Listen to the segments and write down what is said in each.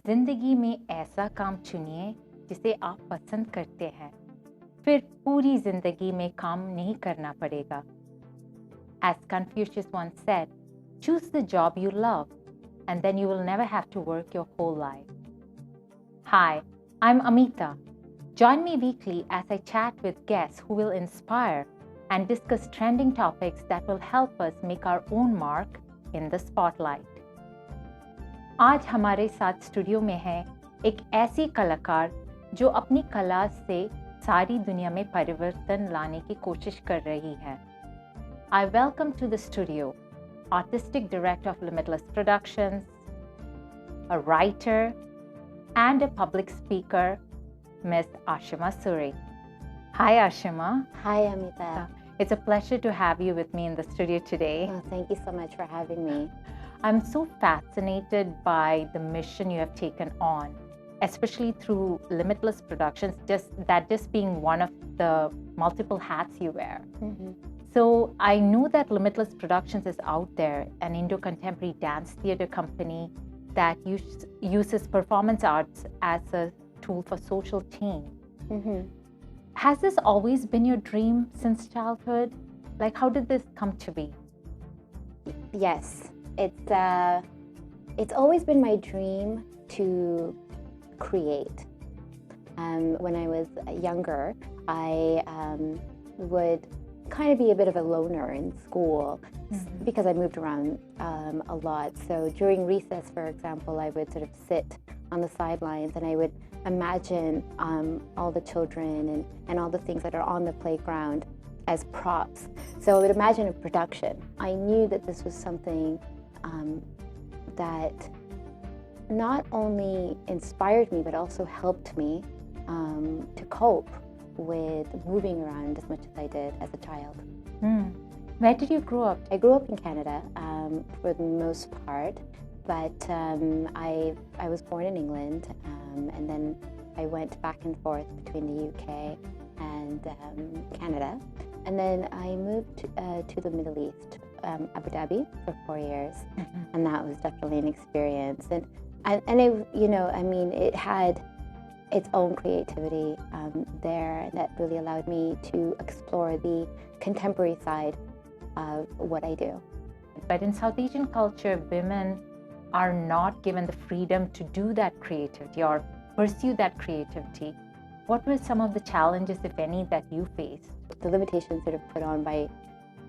जिंदगी में ऐसा काम चुनिए जिसे आप पसंद करते हैं, फिर पूरी जिंदगी में काम नहीं करना पड़ेगा. As Confucius once said, choose the job you love, and then you will never have to work your whole life. Hi, I'm Amitha. Join me weekly as I chat with guests who will inspire and discuss trending topics that will help us make our own mark in the spotlight. आज हमारे साथ studio में है एक ऐसी कलाकार जो अपनी कला से सारी दुनिया में परिवर्तन लाने की कोशिश कर रही है. I welcome to the studio Artistic Director of Limitless Productions, a writer and a public speaker, Miss Ashima Suri. Hi Ashima. Hi Amitha. It's a pleasure to have you with me in the studio today. Oh, thank you so much for having me. I'm so fascinated by the mission you have taken on, especially through Limitless Productions, just being one of the multiple hats you wear. Mm-hmm. So I know that Limitless Productions is out there, an Indo-contemporary dance theater company that uses performance arts as a tool for social change. Mm-hmm. Has this always been your dream since childhood? Like, how did this come to be? Yes, it's always been my dream to create. When I was younger, I would kind of be a bit of a loner in school because I moved around a lot. So during recess, for example, I would sort of sit on the sidelines and I would imagine all the children and all the things that are on the playground as props. So I would imagine a production. I knew that this was something that not only inspired me, but also helped me to cope with moving around as much as I did as a child. Where did you grow up? I grew up in Canada for the most part, but I was born in England, and then I went back and forth between the UK and Canada. And then I moved to the Middle East, Abu Dhabi, for 4 years, and that was definitely an experience. And it had its own creativity there that really allowed me to explore the contemporary side of what I do. But in South Asian culture, women are not given the freedom to do that creativity or pursue that creativity. What were some of the challenges, if any, that you faced? The limitations sort of put on by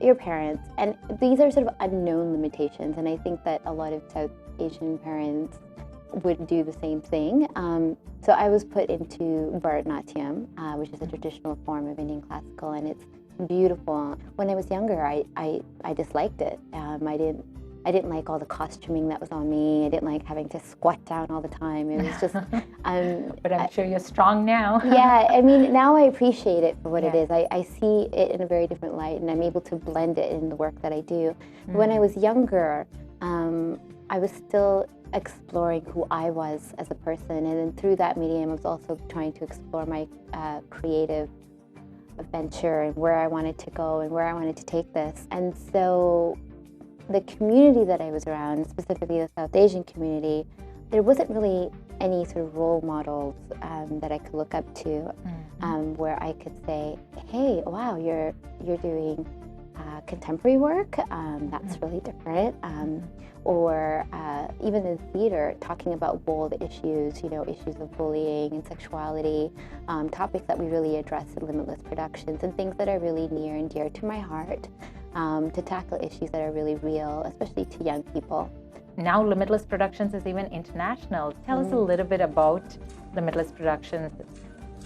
your parents, and these are sort of unknown limitations, and I think that a lot of South Asian parents would do the same thing. So I was put into Bharatanatyam, which is a traditional form of Indian classical, and it's beautiful. When I was younger, I disliked it. I didn't like all the costuming that was on me. I didn't like having to squat down all the time. It was just... but I'm sure you're strong now. Yeah, I mean, now I appreciate it for what it is. I see it in a very different light, and I'm able to blend it in the work that I do. But when I was younger, I was still exploring who I was as a person, and then through that medium, I was also trying to explore my creative venture and where I wanted to go and where I wanted to take this. And so the community that I was around, specifically the South Asian community, there wasn't really any sort of role models that I could look up to, where I could say, "Hey, wow, you're doing contemporary work. That's really different." Or even in theater, talking about bold issues, issues of bullying and sexuality, topics that we really address in Limitless Productions, and things that are really near and dear to my heart, to tackle issues that are really real, especially to young people. Now Limitless Productions is even international. Tell us a little bit about Limitless Productions.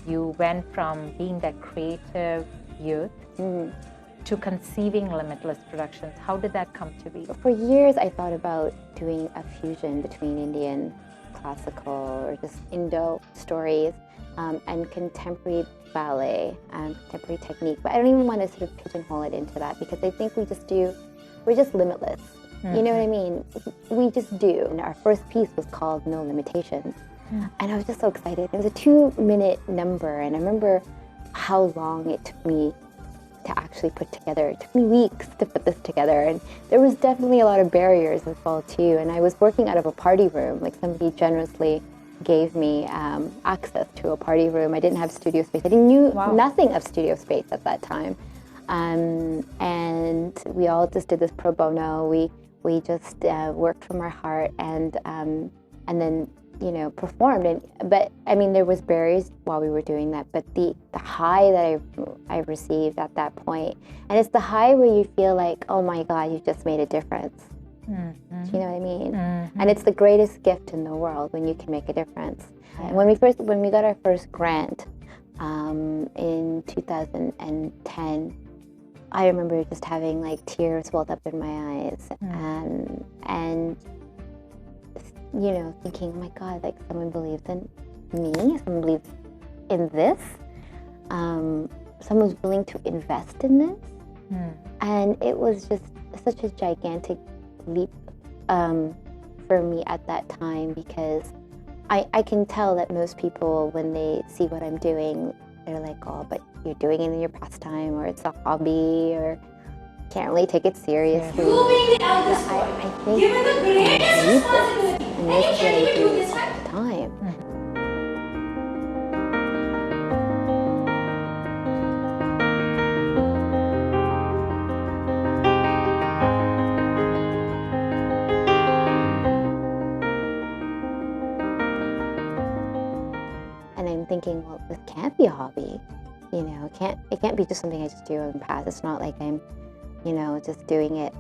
You went from being that creative youth to conceiving Limitless Productions. How did that come to be? For years, I thought about doing a fusion between Indian classical or just Indo stories and contemporary ballet and contemporary technique. But I don't even want to sort of pigeonhole it into that, because I think we're just limitless. You know what I mean? We just do. And our first piece was called No Limitations. And I was just so excited. It was a 2-minute number, and I remember how long it took me to actually put together. It took me weeks to put this together, and there was definitely a lot of barriers as well too. And I was working out of a party room, like somebody generously gave me access to a party room. I didn't have studio space. I knew nothing of studio space at that time. And we all just did this pro bono. We just worked from our heart and then performed. But I mean, there was barriers while we were doing that. But the high that I received at that point, and it's the high where you feel like, oh my God, you just made a difference. Mm-hmm. Do you know what I mean? Mm-hmm. And it's the greatest gift in the world when you can make a difference. Yeah. And when we got our first grant in 2010. I remember just having like tears welled up in my eyes, and thinking, oh my God, like someone believes in me, someone believes in this, someone's willing to invest in this, and it was just such a gigantic leap for me at that time, because I can tell that most people, when they see what I'm doing, they're like, oh, but you're doing it in your pastime, or it's a hobby, or can't really take it seriously. You being the eldest boy, I think given the greatest responsibility, and this is what I do all the time. And I'm thinking, well, this can't be a hobby. It can't be just something I just do in the past. It's not like I'm, just doing it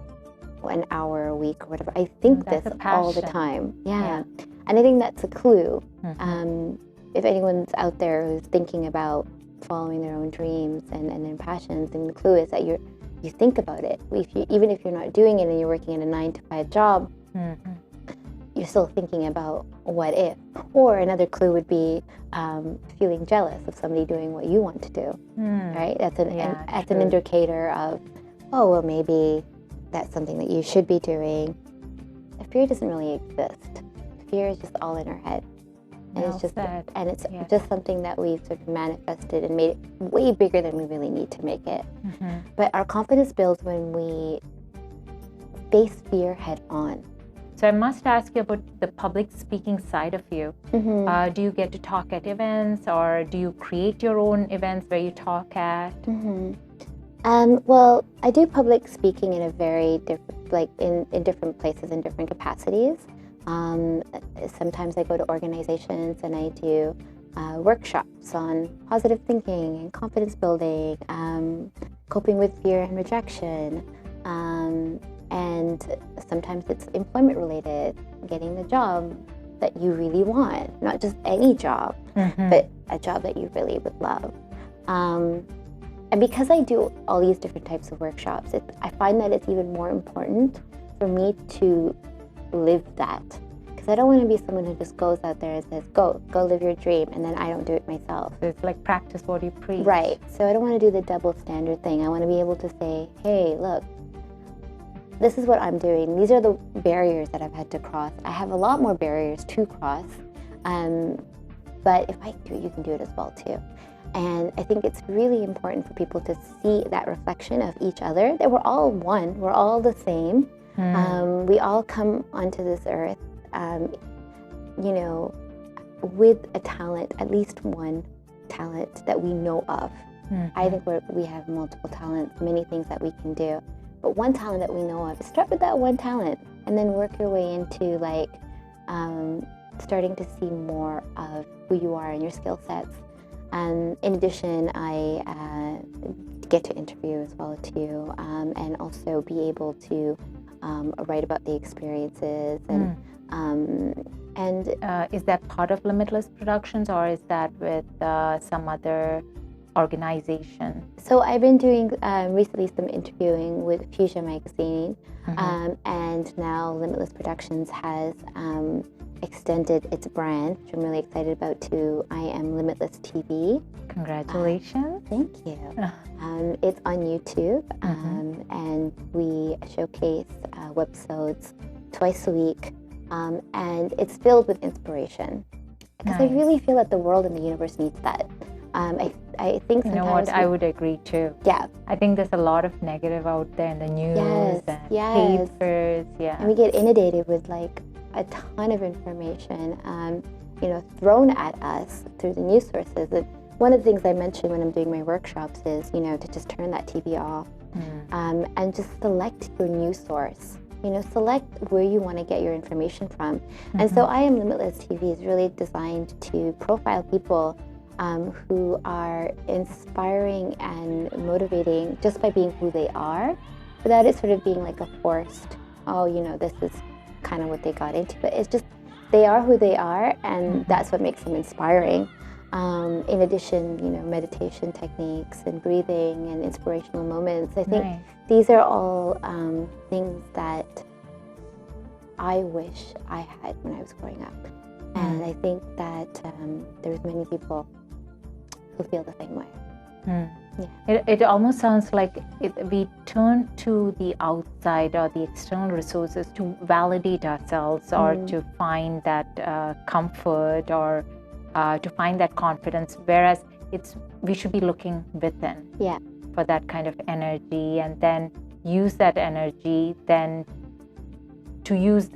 an hour a week or whatever. I think this all the time. Yeah. And I think that's a clue. If anyone's out there who's thinking about following their own dreams and their passions, then the clue is that you think about it. Even if you're not doing it and you're working in a 9-to-5 job, you're still thinking about what if. Or another clue would be feeling jealous of somebody doing what you want to do, right? That's an indicator of, oh, well, maybe that's something that you should be doing. Fear doesn't really exist. Fear is just all in our head. And it's just something that we've sort of manifested and made it way bigger than we really need to make it. But our confidence builds when we face fear head on. So I must ask you about the public speaking side of you. Do you get to talk at events, or do you create your own events where you talk at? Well, I do public speaking in a very different, like in different places, in different capacities. Sometimes I go to organizations and I do workshops on positive thinking and confidence building, coping with fear and rejection. And sometimes it's employment related, getting the job that you really want, not just any job, but a job that you really would love. And because I do all these different types of workshops, I find that it's even more important for me to live that. Because I don't want to be someone who just goes out there and says, go live your dream, and then I don't do it myself. So it's like practice what you preach. Right. So I don't want to do the double standard thing. I want to be able to say, hey, look, this is what I'm doing. These are the barriers that I've had to cross. I have a lot more barriers to cross. But if I do it, you can do it as well too. And I think it's really important for people to see that reflection of each other, that we're all one, we're all the same. We all come onto this earth, with a talent, at least one talent that we know of. I think we have multiple talents, many things that we can do. But one talent that we know of, start with that one talent and then work your way into starting to see more of who you are and your skill sets. In addition, I get to interview as well too, and also be able to write about the experiences. And is that part of Limitless Productions, or is that with some other organization? So I've been doing recently some interviewing with Fusion Magazine, and now Limitless Productions has extended its brand, which I'm really excited about, to I Am Limitless TV. Congratulations. Thank you. It's on YouTube, and we showcase webisodes twice a week, and it's filled with inspiration. Because I really feel that the world and the universe needs that. I think sometimes... You know what, I would agree too. Yeah. I think there's a lot of negative out there in the news and papers. And we get inundated with like a ton of information. thrown at us through the news sources. And one of the things I mention when I'm doing my workshops is, to just turn that TV off and just select your news source. Select where you want to get your information from. And so I Am Limitless TV is really designed to profile people who are inspiring and motivating just by being who they are, without it sort of being like a forced, this is kind of what they got into. But it's just, they are who they are, and that's what makes them inspiring. In addition, meditation techniques and breathing and inspirational moments. I think these are all things that I wish I had when I was growing up. And I think that there's many people who feel the same way. Yeah. It almost sounds like we turn to the outside or the external resources to validate ourselves or to find that comfort or to find that confidence, whereas we should be looking within for that kind of energy, and then use that energy then to use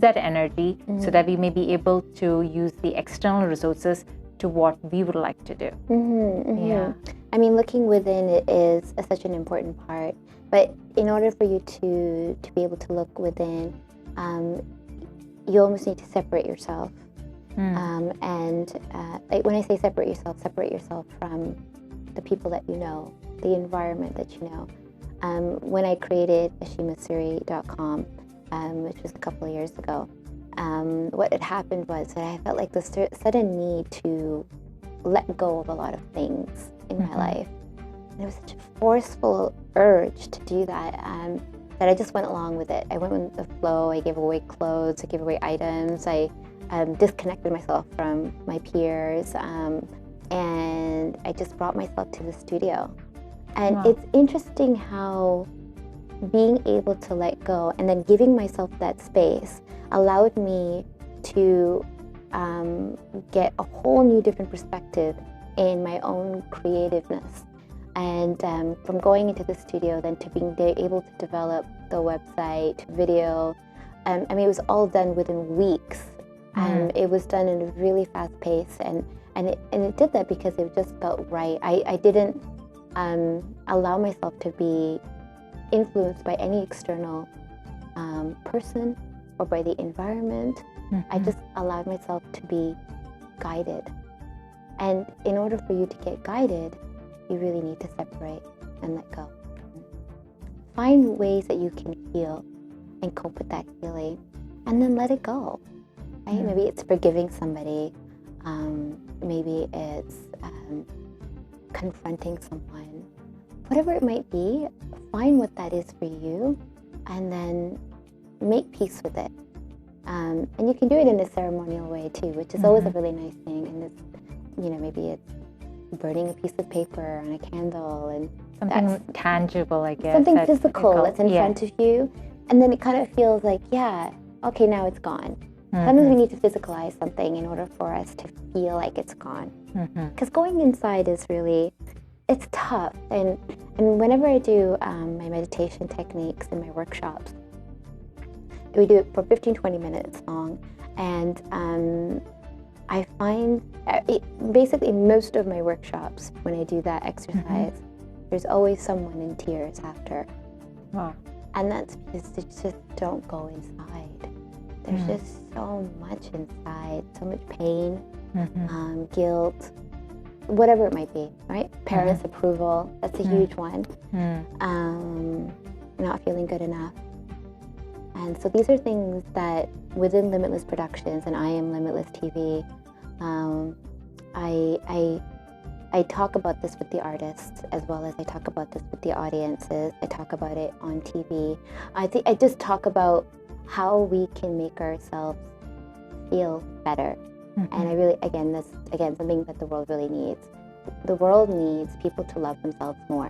that energy so that we may be able to use the external resources to what we would like to do. Yeah. I mean, looking within is such an important part, but in order for you to be able to look within, you almost need to separate yourself. Like when I say separate yourself from the people that you know, the environment that you know. When I created AshimaSuri.com, which was a couple of years ago, what had happened was that I felt like this sudden need to let go of a lot of things in my life. And it was such a forceful urge to do that, that I just went along with it. I went with the flow. I gave away clothes, I gave away items, I disconnected myself from my peers, and I just brought myself to the studio. And it's interesting how being able to let go and then giving myself that space allowed me to get a whole new different perspective in my own creativeness. And from going into the studio then to being able to develop the website, video, I mean, it was all done within weeks. It was done in a really fast pace, and it did that because it just felt right. I didn't allow myself to be influenced by any external person or by the environment. I just allowed myself to be guided. And in order for you to get guided, you really need to separate and let go. Find ways that you can heal and cope with that healing, and then let it go. Right? Maybe it's forgiving somebody. Maybe it's confronting someone. Whatever it might be, find what that is for you, and then make peace with it. And you can do it in a ceremonial way too, which is always a really nice thing. And it's, maybe it's burning a piece of paper on a candle, and something tangible, I guess. Something physical that's in front of you, and then it kind of feels like, okay, now it's gone. Sometimes we need to physicalize something in order for us to feel like it's gone. Because going inside is really, it's tough. And whenever I do my meditation techniques in my workshops, we do it for 15-20 minutes long. And I find, basically most of my workshops, when I do that exercise, there's always someone in tears after. Wow. And that's because they just don't go inside. There's just so much inside, so much pain, guilt, whatever it might be, right? Parents' approval, that's a huge one. Not feeling good enough. And so these are things that within Limitless Productions and I Am Limitless TV, I talk about this with the artists as well as I talk about this with the audiences. I talk about it on TV. I just talk about how we can make ourselves feel better. And I really, that's something that the world really needs. The world needs people to love themselves more.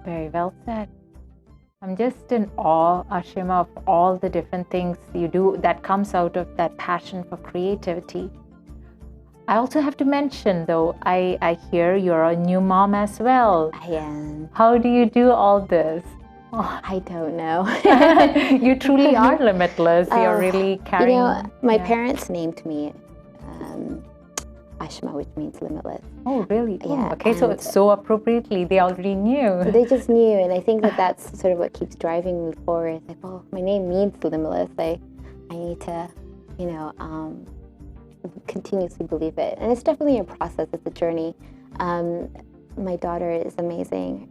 Very well said. I'm just in awe, Ashima, of all the different things you do that comes out of that passion for creativity. I also have to mention, though, I hear you're a new mom as well. I am. How do you do all this? I don't know. You truly are limitless. You're really carrying... my parents named me Ashima, which means limitless. Oh, really? Yeah, Okay, so and- so appropriately, they already knew. They just knew, and I think that that's sort of what keeps driving me forward. It's like, well, my name means limitless. I need to, you know, continuously believe it. And it's definitely a process. It's a journey. My daughter is amazing,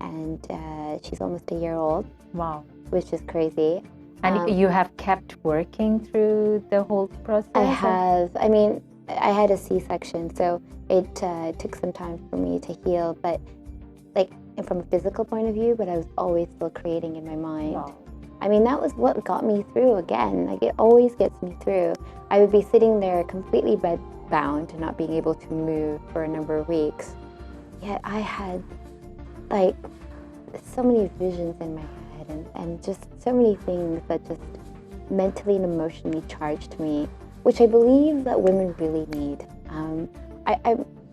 and she's almost a year old, Wow. which is crazy. And you have kept working through the whole process? I have. I mean, I had a C-section, so it took some time for me to heal. But like from a physical point of view, but I was always still creating in my mind. Wow. I mean, that was what got me through again. Like, it always gets me through. I would be sitting there completely bedbound and not being able to move for a number of weeks. Yet I had, like, so many visions in my head and just so many things that just mentally and emotionally charged me, which I believe that women really need.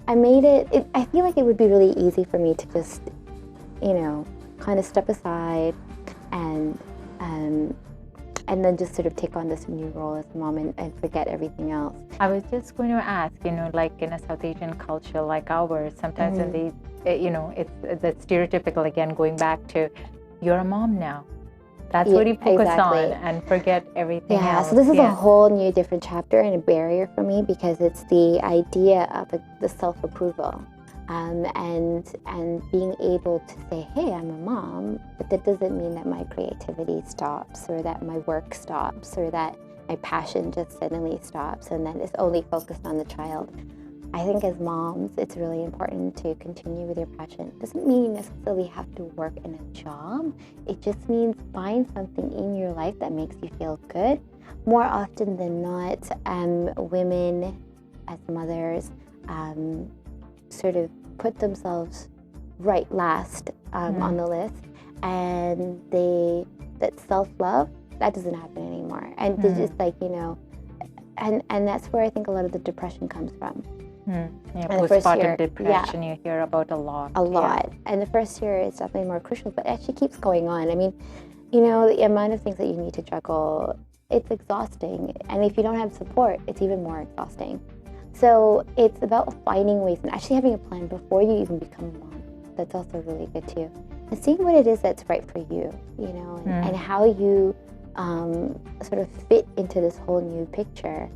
I made it, I feel like it would be really easy for me to just, you know, kind of step aside and then just sort of take on this new role as a mom and forget everything else. I was just going to ask, you know, like in a South Asian culture like ours, sometimes when they, you know, it's the stereotypical, again, going back to, you're a mom now. That's what you focus exactly. on and forget everything else. So this is a whole new different chapter and a barrier for me, because it's the idea of the self-approval. And being able to say, hey, I'm a mom, but that doesn't mean that my creativity stops, or that my work stops, or that my passion just suddenly stops and then it's only focused on the child. I think as moms, it's really important to continue with your passion. It doesn't mean you necessarily have to work in a job. It just means find something in your life that makes you feel good. More often than not, women as mothers sort of put themselves right last on the list, and that self-love, that doesn't happen anymore. And they're just like, you know, and that's where I think a lot of the depression comes from. Yeah, And the first postpartum year, depression, you hear about a lot. A lot. And the first year is definitely more crucial, but it actually keeps going on. I mean, you know, the amount of things that you need to juggle, it's exhausting. And if you don't have support, it's even more exhausting. So it's about finding ways and actually having a plan before you even become a mom. That's also really good too. And seeing what it is that's right for you, you know, and how you sort of fit into this whole new picture.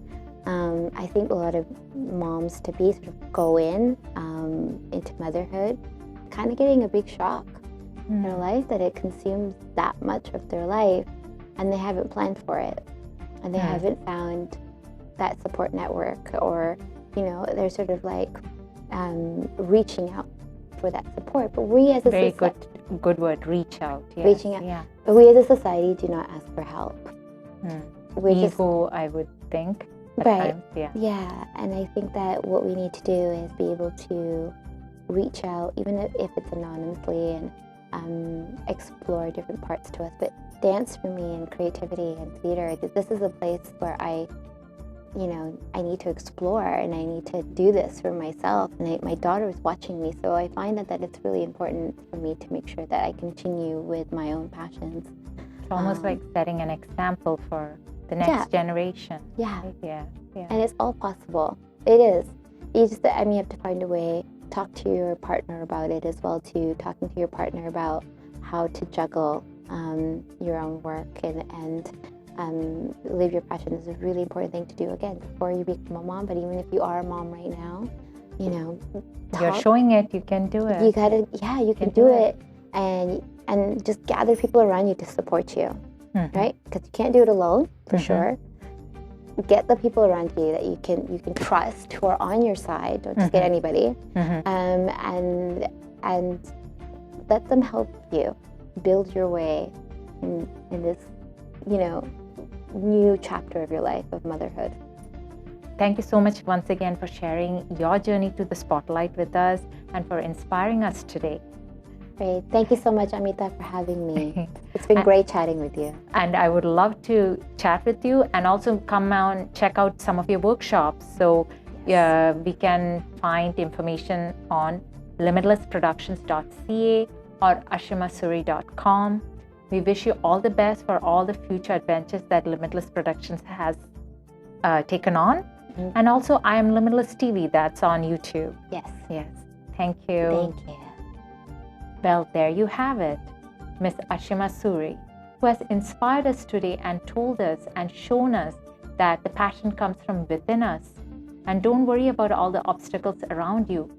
I think a lot of moms to be sort of go into motherhood, kind of getting a big shock in their life, that it consumes that much of their life, and they haven't planned for it, and they haven't found that support network, or, you know, they're sort of like reaching out for that support. But we as a very good word, reach out. Yes. Reaching out. Yeah. But we as a society do not ask for help. Ego, I would think. At times, Yeah, and I think that what we need to do is be able to reach out, even if it's anonymously, and explore different parts to us. But dance for me, and creativity and theater, this is a place where I need to explore, and I need to do this for myself. And my daughter is watching me, so I find that it's really important for me to make sure that I continue with my own passions. It's almost like setting an example for the next generation. Yeah. Right? Yeah. And it's all possible. It is. You just, you have to find a way. Talk to your partner about it as well too. Talking to your partner about how to juggle your own work and live your passion is a really important thing to do, again, before you become a mom. But even if you are a mom right now, you know, you're showing it, you can do it. You gotta, you can do it. And just gather people around you to support you, right? Because you can't do it alone, for sure. Get the people around you that you can trust, who are on your side. Don't just get anybody, and let them help you build your way in this, you know, new chapter of your life of motherhood. Thank you so much once again for sharing your journey to the spotlight with us and for inspiring us today. Great. Thank you so much, Amitha, for having me. It's been great chatting with you. And I would love to chat with you, and also come out, check out some of your workshops. So we can find information on limitlessproductions.ca or ashimasuri.com. We wish you all the best for all the future adventures that Limitless Productions has taken on. And also, I am Limitless TV. That's on YouTube. Yes. Yes. Thank you. Thank you. Well, there you have it. Miss Ashima Suri, who has inspired us today and told us and shown us that the passion comes from within us. And don't worry about all the obstacles around you.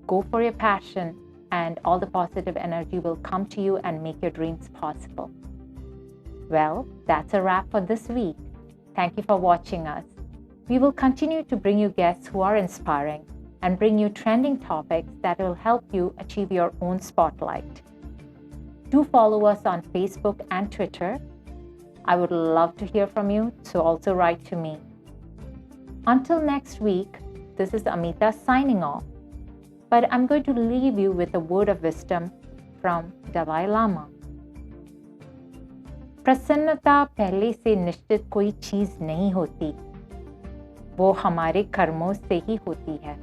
Go for your passion, and all the positive energy will come to you and make your dreams possible. Well, that's a wrap for this week. Thank you for watching us. We will continue to bring you guests who are inspiring and bring you trending topics that will help you achieve your own spotlight. Do follow us on Facebook and Twitter. I would love to hear from you, so also write to me. Until next week, this is Amitha signing off. But I'm going to leave you with a word of wisdom from Dalai Lama. प्रसन्नता पहले से निश्चित कोई चीज नहीं होती, वो हमारे कर्मों से ही होती है।